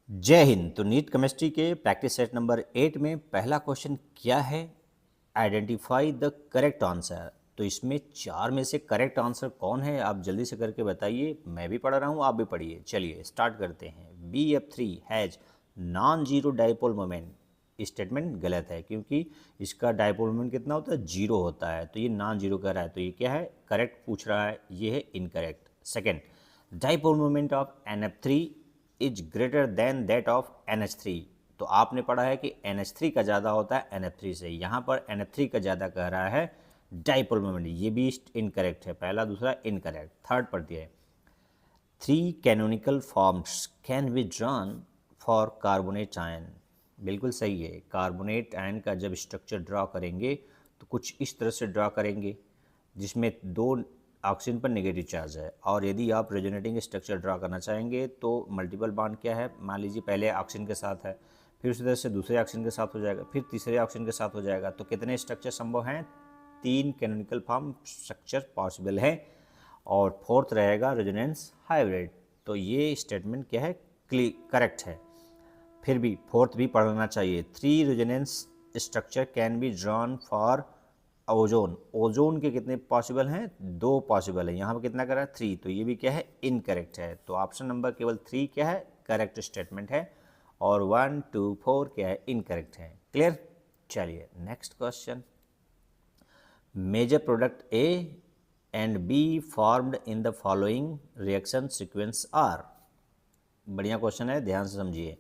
जय हिंद। तो NEET chemistry के प्रैक्टिस सेट नंबर 8 में पहला क्वेश्चन क्या है? Identify the correct answer. तो इसमें चार में से करेक्ट आंसर कौन है, आप जल्दी से करके बताइए। मैं भी पढ़ रहा हूँ, आप भी पढ़िए। चलिए स्टार्ट करते हैं। BF3 has non zero dipole moment. Statement गलत है क्योंकि इसका डाइपोल मोमेंट कितना होता है? जीरो होता है। तो ये नॉन जीरो कह रहा है, तो ये क्या है? करेक्ट पूछ रहा है, ये है incorrect. Second, dipole moment of NF3 is greater than that of NH3। तो आपने पढ़ा है कि NH3 का ज़्यादा होता है NF3 से, यहाँ पर NF3 का ज़्यादा कह रहा है डाइपोल मोमेंट। ये भी इनकरेक्ट है, पहला दूसरा इनकरेक्ट। थर्ड पढ़ती है, 3 canonical forms can be drawn for carbonate ion. बिल्कुल सही है। कार्बोनेट आयन का जब स्ट्रक्चर ड्रॉ करेंगे तो कुछ इस तरह से ड्रॉ करेंगे जिसमें दो ऑक्सीजन पर नेगेटिव चार्ज है। और यदि आप रेजोनेटिंग स्ट्रक्चर ड्रॉ करना चाहेंगे तो मल्टीपल बॉन्ड क्या है, मान लीजिए पहले ऑक्सीजन के साथ है, फिर उसी तरह से दूसरे ऑक्सीजन के साथ हो जाएगा, फिर तीसरे ऑक्सीजन के साथ हो जाएगा। तो कितने स्ट्रक्चर संभव हैं? 3 कैनोनिकल फॉर्म स्ट्रक्चर पॉसिबल है। और फोर्थ रहेगा रेजोनेंस हाइब्रिड। तो ये स्टेटमेंट क्या है? करेक्ट है। फिर भी फोर्थ भी पढ़ना चाहिए। 3 resonance structure can be drawn for ozone. Ozone के कितने पॉसिबल हैं? 2 पॉसिबल है। यहाँ पर कितना करा? 3। तो ये भी क्या है? इनकरेक्ट है। तो ऑप्शन नंबर केवल 3 क्या है? करेक्ट स्टेटमेंट है। और 1, 2, 4 क्या है? इनकरेक्ट है। क्लियर? चलिए next question. Major product A and B formed in the following reaction sequence are. बढ़िया क्वेश्चन है, ध्यान से समझिए।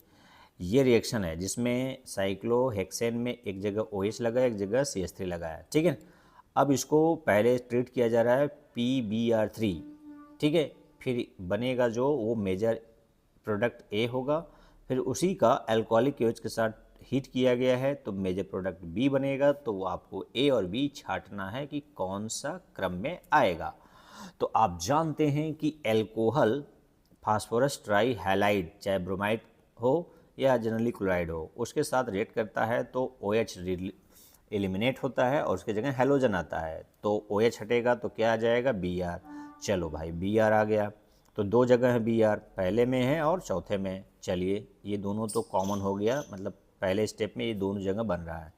ये रिएक्शन है जिसमें साइक्लोहेक्सेन में एक जगह OH लगा है, एक जगह CH3 लगा है। ठीक है, अब इसको पहले ट्रीट किया जा रहा है PBr3। ठीक है, फिर बनेगा जो वो मेजर प्रोडक्ट A होगा, फिर उसी का अल्कोहलिक OH के साथ हीट किया गया है तो मेजर प्रोडक्ट B बनेगा। तो आपको A और B छांटना है कि कौन सा क्रम में आएगा। तो आप जानते हैं कि एल्कोहल फास्फोरस ट्राई हैलाइड, चाहे ब्रोमाइड हो या जनरली क्लोराइड हो, उसके साथ रिएक्ट करता है तो OH एलिमिनेट होता है और उसके जगह हेलोजन आता है। तो OH हटेगा तो क्या आ जाएगा? Br। चलो भाई Br आ गया। तो 2 जगह है Br, पहले में है और चौथे में। चलिए ये दोनों तो कॉमन हो गया, मतलब पहले स्टेप में ये दोनों जगह बन रहा है।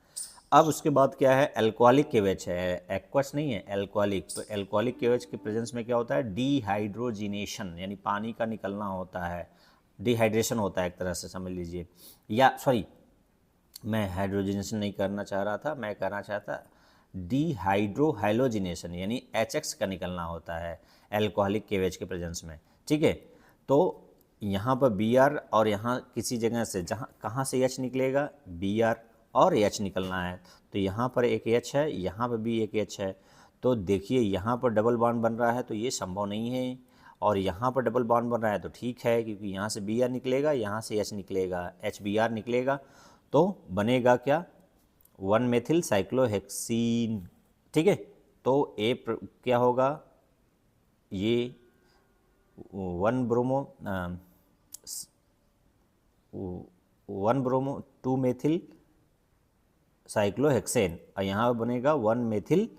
अब उसके बाद क्या है? एल्कोहलिक केवेच है, एक्वस नहीं है, एल्कोहलिक। तो एल्कोहलिक केवेच के प्रेजेंस में क्या होता है? डिहाइड्रोजिनेशन, यानी पानी का निकलना होता है। डिहाइड्रेशन होता है एक तरह से समझ लीजिए। या सॉरी, मैं हाइड्रोजिनेशन नहीं करना चाह रहा था, मैं करना चाहता डिहाइड्रोहाइलोजिनेशन, यानी HX का निकलना होता है एल्कोहलिक केवेज के प्रेजेंस में। ठीक है, तो यहाँ पर Br और यहाँ किसी जगह से जहाँ कहाँ से H निकलेगा? Br और H निकलना है। तो यहाँ पर एक H है, यहाँ पर भी एक H है। तो देखिए यहाँ पर डबल बॉन्ड बन रहा है तो ये संभव नहीं है, और यहाँ पर डबल बॉन्ड बन रहा है तो ठीक है, क्योंकि यहाँ से Br निकलेगा, यहाँ से H निकलेगा, HBr निकलेगा। तो बनेगा क्या? 1 मेथिल साइक्लोहेक्सीन। ठीक है, तो क्या होगा? ये 1 ब्रोमो 2 मेथिल साइक्लोहेक्सेन, और यहाँ बनेगा 1 मेथिल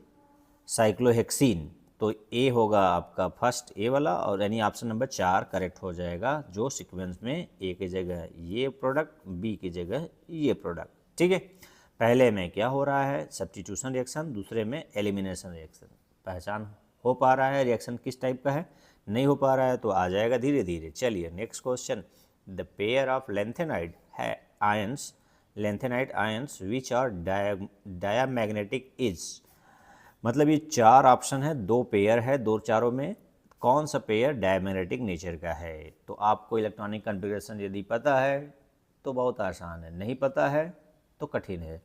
साइक्लोहेक्सीन। तो ए होगा आपका फर्स्ट ए वाला, और यानी ऑप्शन नंबर 4 करेक्ट हो जाएगा, जो सीक्वेंस में ए की जगह ये प्रोडक्ट, बी की जगह ये प्रोडक्ट। ठीक है, पहले में क्या हो रहा है? सब्स्टिट्यूशन रिएक्शन, दूसरे में एलिमिनेशन रिएक्शन। पहचान हो पा रहा है रिएक्शन किस टाइप का है? नहीं हो पा रहा है तो आ जाएगा धीरे धीरे। चलिए next question. The pair of lanthanide ions, lanthanide ions which are diamagnetic is. मतलब ये 4 ऑप्शन है, 2 पेयर है, 2 चारों में कौन सा पेयर डायमैग्नेटिक नेचर का है? तो आपको इलेक्ट्रॉनिक कॉन्फ़िगरेशन यदि पता है तो बहुत आसान है, नहीं पता है तो कठिन है।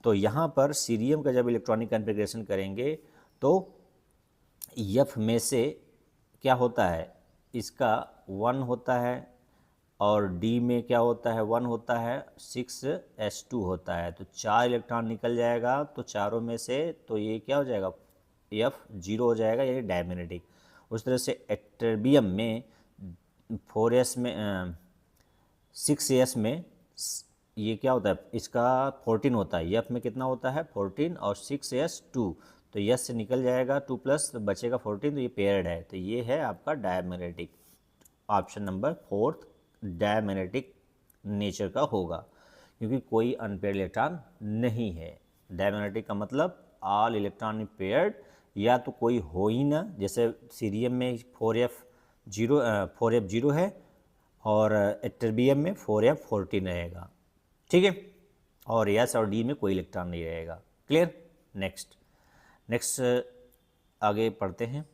तो यहाँ पर सीरियम का जब इलेक्ट्रॉनिक कॉन्फ़िगरेशन करेंगे तो F में से क्या होता है? इसका 1 होता है, और D में क्या होता है? 1 होता है, 6s2 होता है। तो 4 इलेक्ट्रॉन निकल जाएगा, तो चारों में से तो ये क्या हो जाएगा? F 0 हो जाएगा, यानी डायमैग्नेटिक। उस तरह से एट्रिबियम में 4s में 6s में ये क्या होता है? इसका 14 होता है। F में कितना होता है? 14, और 6s2, तो S से निकल जाएगा 2 प्लस, तो बचेगा 14, तो ये पेयर्ड है। तो ये है आपका diamagnetic. Option number 4 diamagnetic nature का होगा, क्योंकि कोई अनपेयर्ड इलेक्ट्रॉन नहीं है। डायमैग्नेटिक का मतलब ऑल इलेक्ट्रॉन पेयर्ड, या तो कोई हो ही ना, जैसे सीरियम में 4f0 है और एट्रिबियम में 4f14 रहेगा, ठीक है, और एस और डी में कोई इलेक्ट्रॉन नहीं रहेगा। क्लियर। नेक्स्ट आगे पढ़ते हैं।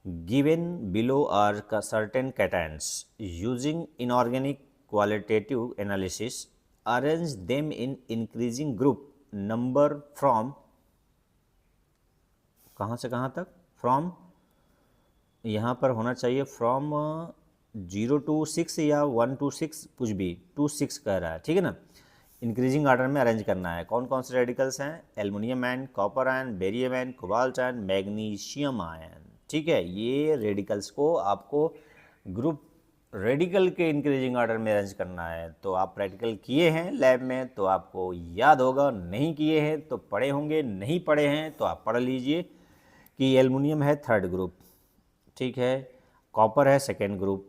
Given below are certain cations using inorganic qualitative analysis arrange them in increasing group number from, कहाँ से कहाँ तक, फ्रॉम, यहाँ पर होना चाहिए फ्रॉम 0 to 6 या 1 to 6, कुछ भी 2 6 कह रहा है, ठीक है ना। इंक्रीजिंग ऑर्डर में अरेंज करना है। कौन कौन से रेडिकल्स हैं? Aluminium ion, copper ion, barium ion, cobalt ion, magnesium ion, ठीक है। ये रेडिकल्स को आपको ग्रुप रेडिकल के इंक्रीजिंग ऑर्डर में अरेंज करना है। तो आप प्रैक्टिकल किए हैं लैब में तो आपको याद होगा, नहीं किए हैं तो पढ़े होंगे, नहीं पढ़े हैं तो आप पढ़ लीजिए कि एल्युमिनियम है 3rd ग्रुप, ठीक है, कॉपर है 2nd ग्रुप,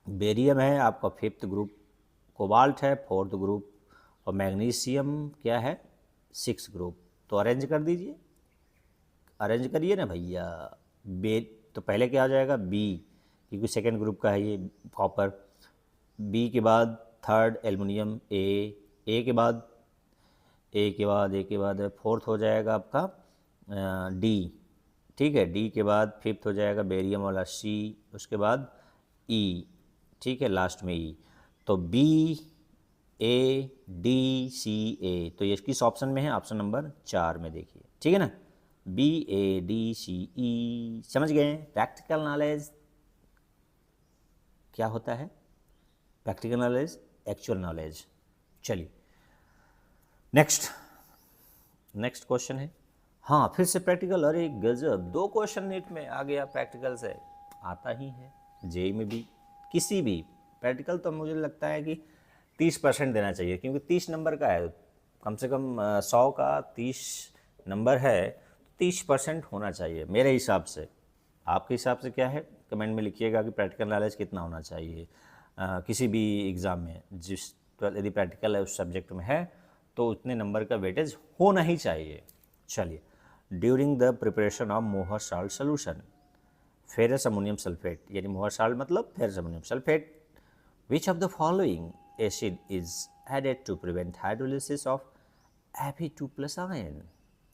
बेरियम है आपका 5th ग्रुप, कोबाल्ट है 4th ग्रुप, और मैग्नीशियम क्या है 6th ग्रुप। तो अरेंज कर दीजिए, अरेंज करिए ना भैया। बे तो पहले क्या आ जाएगा? बी, क्योंकि 2nd ग्रुप का है ये कॉपर। बी के बाद 3rd एल्युमिनियम, ए के बाद 4th हो जाएगा आपका डी, ठीक है, डी के बाद 5th हो जाएगा बेरियम वाला सी, उसके बाद ई, ठीक है, लास्ट में ई। तो बी ए डी सी ए, तो ये किस ऑप्शन में है? ऑप्शन नंबर 4 में देखिए, ठीक है ना, बी ए डी सी ई। समझ गए? प्रैक्टिकल नॉलेज क्या होता है? Practical knowledge actual knowledge. चलिए नेक्स्ट क्वेश्चन है। हाँ, फिर से प्रैक्टिकल। अरे गजब, 2 क्वेश्चन नीट में आ गया प्रैक्टिकल से। आता ही है जेई में भी, किसी भी प्रैक्टिकल तो मुझे लगता है कि 30% देना चाहिए, क्योंकि 30 नंबर का है, कम से कम 100 का 30 नंबर है, 30% होना चाहिए मेरे हिसाब से। आपके हिसाब से क्या है? कमेंट में लिखिएगा कि प्रैक्टिकल नॉलेज कितना होना चाहिए किसी भी एग्ज़ाम में। यदि प्रैक्टिकल है उस सब्जेक्ट में है तो उतने नंबर का वेटेज होना ही चाहिए। चलिए, during the preparation of Mohr salt solution ferrous ammonium sulphate, यानी मोहर साल्ट मतलब ferrous ammonium sulphate, which of the following acid is added to prevent hydrolysis of Fe2+ ion.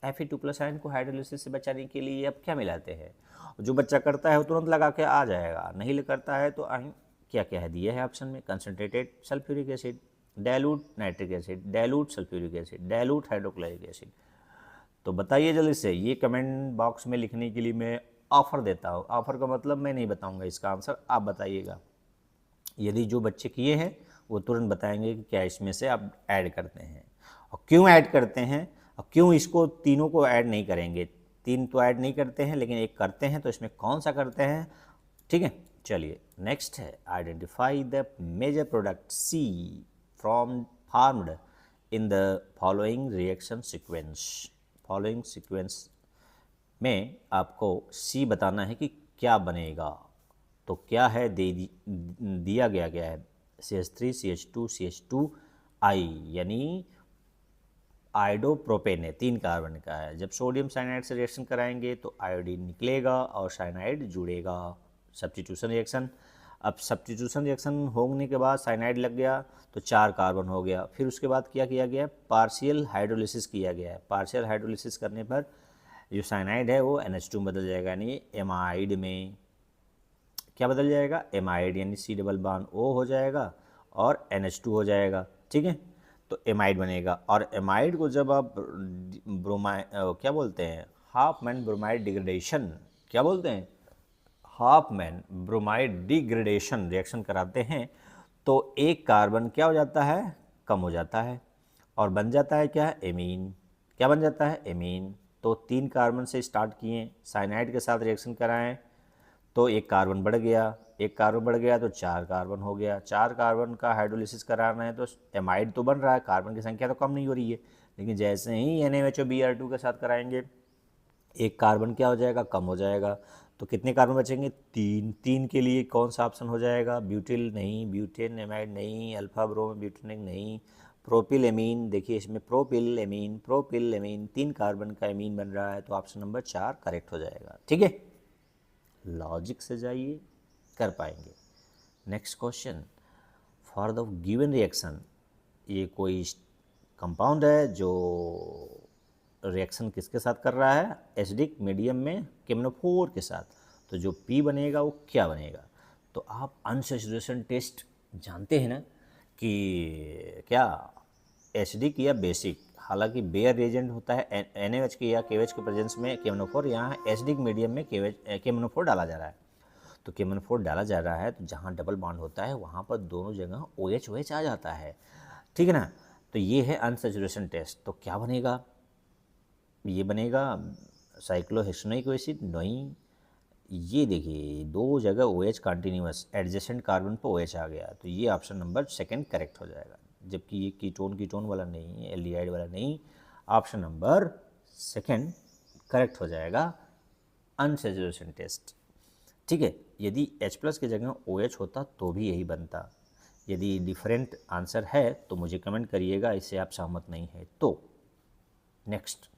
Fe2+ ion को hydrolysis से बचाने के लिए अब क्या मिलाते हैं? जो बच्चा करता है वो तुरंत लगा के आ जाएगा, नहीं करता है तो क्या क्या है दिया है ऑप्शन में? Concentrated sulphuric acid, dilute nitric acid, dilute sulphuric acid, dilute hydrochloric acid. तो बताइए जल्दी से। ये कमेंट बॉक्स में लिखने के लिए मैं ऑफ़र देता हूँ। ऑफ़र का मतलब मैं नहीं बताऊँगा इसका आंसर, आप बताइएगा। यदि जो बच्चे किए हैं वो तुरंत बताएंगे कि क्या इसमें से आप ऐड करते हैं और क्यों ऐड करते हैं, और क्यों इसको तीनों को ऐड नहीं करेंगे। 3 तो ऐड नहीं करते हैं, लेकिन एक करते हैं, तो इसमें कौन सा करते हैं, ठीक है। चलिए नेक्स्ट है, identify the major product C from formed in the following reaction sequence. Following sequence में आपको सी बताना है कि क्या बनेगा। तो क्या है दिया गया है CH3 CH2 CH2I, यानी आयोडोप्रोपेन है, 3 कार्बन का है। जब सोडियम साइनाइड से रिएक्शन कराएंगे तो आयोडीन निकलेगा और साइनाइड जुड़ेगा, सब्स्टिट्यूशन रिएक्शन। अब सब्स्टिट्यूशन रिएक्शन होने के बाद साइनाइड लग गया तो 4 कार्बन हो गया। फिर उसके बाद क्या किया गया? पार्शियल हाइड्रोलिसिस किया गया है। पार्शियल हाइड्रोलिसिस करने पर जो साइनाइड है वो NH2 में बदल जाएगा, यानी एमाइड में क्या बदल जाएगा? एमाइड, यानी C+O हो जाएगा और NH2 हो जाएगा, ठीक है। तो एमाइड बनेगा, और एमाइड को जब आप क्या बोलते हैं, हाफमैन ब्रोमाइड डिग्रेडेशन, क्या बोलते हैं, हाफमैन ब्रोमाइड डिग्रेडेशन रिएक्शन कराते हैं तो एक कार्बन क्या हो जाता है? कम हो जाता है, और बन जाता है क्या? एमीन। क्या बन जाता है? एमीन। तो 3 कार्बन से स्टार्ट किए, साइनाइड के साथ रिएक्शन कराएं तो एक कार्बन बढ़ गया, एक कार्बन बढ़ गया तो 4 कार्बन हो गया। 4 कार्बन का हाइड्रोलिसिस कराना है तो एमाइड तो बन रहा है, कार्बन की संख्या तो कम नहीं हो रही है, लेकिन जैसे ही NaHO Br2 के साथ कराएंगे एक कार्बन क्या हो जाएगा? कम हो जाएगा। तो कितने कार्बन बचेंगे? 3। 3 के लिए कौन सा ऑप्शन हो जाएगा? ब्यूटिल नहीं, ब्यूटेन एमाइड नहीं, अल्फा ब्रोम ब्यूटेनिक नहीं, प्रोपिल एमीन। देखिए इसमें प्रोपिल एमीन 3 कार्बन का एमीन बन रहा है, तो ऑप्शन नंबर 4 करेक्ट हो जाएगा। ठीक है, लॉजिक से जाइए, कर पाएंगे। Next question, for the given reaction, ये कोई कंपाउंड है जो रिएक्शन किसके साथ कर रहा है? एसिडिक मीडियम में केमनोफोर के साथ। तो जो P बनेगा वो क्या बनेगा? तो आप अनसैचुरेशन टेस्ट जानते हैं ना कि क्या एसिडिक या बेसिक, हालांकि बेयर रिएजेंट होता है NaOH के या KOH के प्रेजेंस में केमनोफोर, यहाँ एसिडिक मीडियम में केमनोफोर डाला जा रहा है। तो केमनोफोर डाला जा रहा है तो जहाँ डबल बॉन्ड होता है वहाँ पर दोनों जगह OH आ जाता है, ठीक है ना। तो ये है अनसैचुरेशन टेस्ट। तो क्या बनेगा? ये बनेगा साइक्लोहेक्सेनोइक एसिड नहीं। ये देखिए दो जगह OH कंटिन्यूस, एडजेसेंट कार्बन पर OH आ गया, तो ये ऑप्शन नंबर 2 करेक्ट हो जाएगा। जबकि ये कीटोन वाला नहीं है, एल्डिहाइड वाला नहीं, ऑप्शन नंबर 2 करेक्ट हो जाएगा, अनसैचुरेशन टेस्ट। ठीक है, यदि H+ की जगह OH होता तो भी यही बनता। यदि डिफरेंट आंसर है तो मुझे कमेंट करिएगा, इससे आप सहमत नहीं है तो। Next,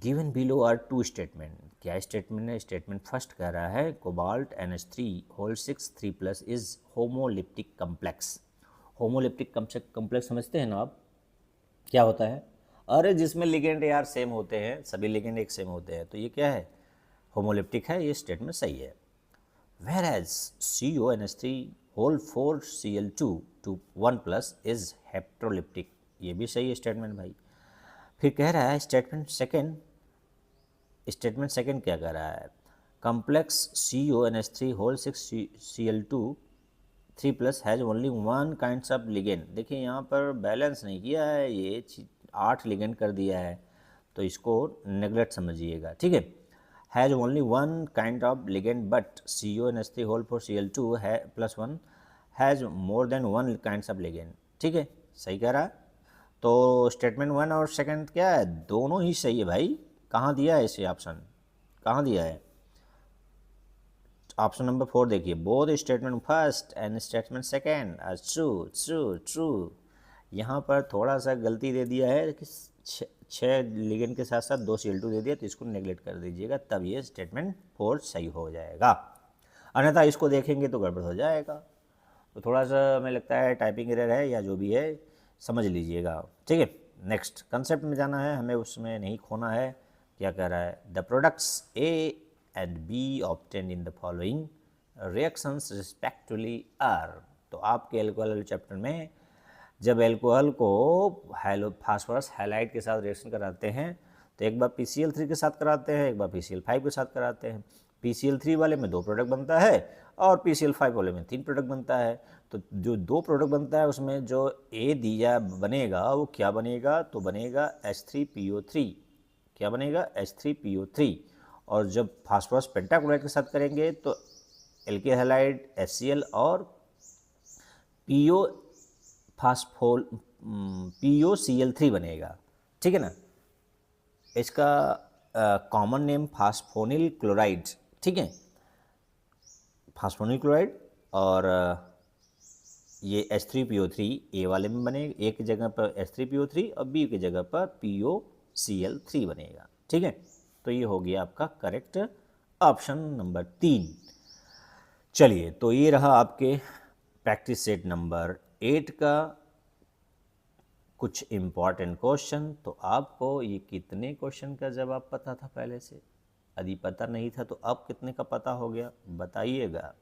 given below are 2 statement. क्या स्टेटमेंट है? स्टेटमेंट फर्स्ट कह रहा है cobalt NH3 3+ is homoleptic complex. Homoleptic complex समझते हैं ना आप, क्या होता है? अरे जिसमें लिगेंड यार सेम होते हैं, सभी लिगेंड एक सेम होते हैं, तो ये क्या है? होमोलिप्टिक है, ये स्टेटमेंट सही है। Whereas CONH3 4Cl2 to 1+ is हेप्टोलिप्टिक, ये भी सही है स्टेटमेंट भाई। फिर कह रहा है स्टेटमेंट सेकंड क्या कह रहा है? Complex CONH3 3+ has only 1 kinds of ligand. देखिए यहाँ पर बैलेंस नहीं किया है, ये 8 लिगेंड कर दिया है, तो इसको नेगलेक्ट समझिएगा, ठीक है। Has only 1 kind of ligand but CONH3 +1 has more than 1 kinds of ligand, ठीक है, सही कह रहा है। तो स्टेटमेंट 1 और सेकंड क्या है? दोनों ही सही है भाई। कहाँ दिया है इसे ऑप्शन? कहाँ दिया है? ऑप्शन नंबर 4 देखिए, both statement first and statement second are true. यहाँ पर थोड़ा सा गलती दे दिया है कि 6 लिगेंड के साथ साथ 2 Cl2 दे दिया, तो इसको नेगलेक्ट कर दीजिएगा, तब ये स्टेटमेंट 4 सही हो जाएगा। अन्यथा इसको देखेंगे तो गड़बड़ हो जाएगा। तो थोड़ा सा हमें लगता है टाइपिंग एरर है या जो भी है, समझ लीजिएगा, ठीक है। नेक्स्ट कंसेप्ट में जाना है, हमें उसमें नहीं खोना है। क्या कह रहा है? The products A and B obtained in the following reactions respectively are। तो आपके एल्कोहल चैप्टर में जब एल्कोहल को फास्फोरस हैलाइड के साथ रिएक्शन कराते हैं तो एक बार PCl3 के साथ कराते हैं, एक बार PCl5 के साथ कराते हैं। PCl3 वाले में 2 प्रोडक्ट बनता है और PCl5 वाले में 3 प्रोडक्ट बनता है। तो जो 2 प्रोडक्ट बनता है उसमें जो A दिया बनेगा वो क्या बनेगा? तो बनेगा H3PO3। क्या बनेगा? H3PO3। और जब फास्फोरस पेंटाक्लोराइड के साथ करेंगे तो एल्किल हैलाइड HCl और POCl3 बनेगा, ठीक है ना। इसका कॉमन नेम फास्फोनिल क्लोराइड, ठीक है, फास्फोनिल क्लोराइड। और ये H3PO3 A वाले में बनेगा, A की जगह पर H3PO3 और B की जगह पर POCl3 बनेगा, ठीक है। तो ये हो गया आपका करेक्ट ऑप्शन नंबर 3। चलिए, तो ये रहा आपके प्रैक्टिस सेट नंबर 8 का कुछ इम्पॉर्टेंट क्वेश्चन। तो आपको ये कितने क्वेश्चन का जवाब पता था पहले से? यदि पता नहीं था तो अब कितने का पता हो गया बताइएगा।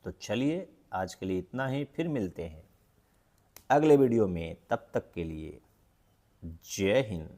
तो चलिए, आज के लिए इतना ही, फिर मिलते हैं अगले वीडियो में। तब तक के लिए जय हिंद।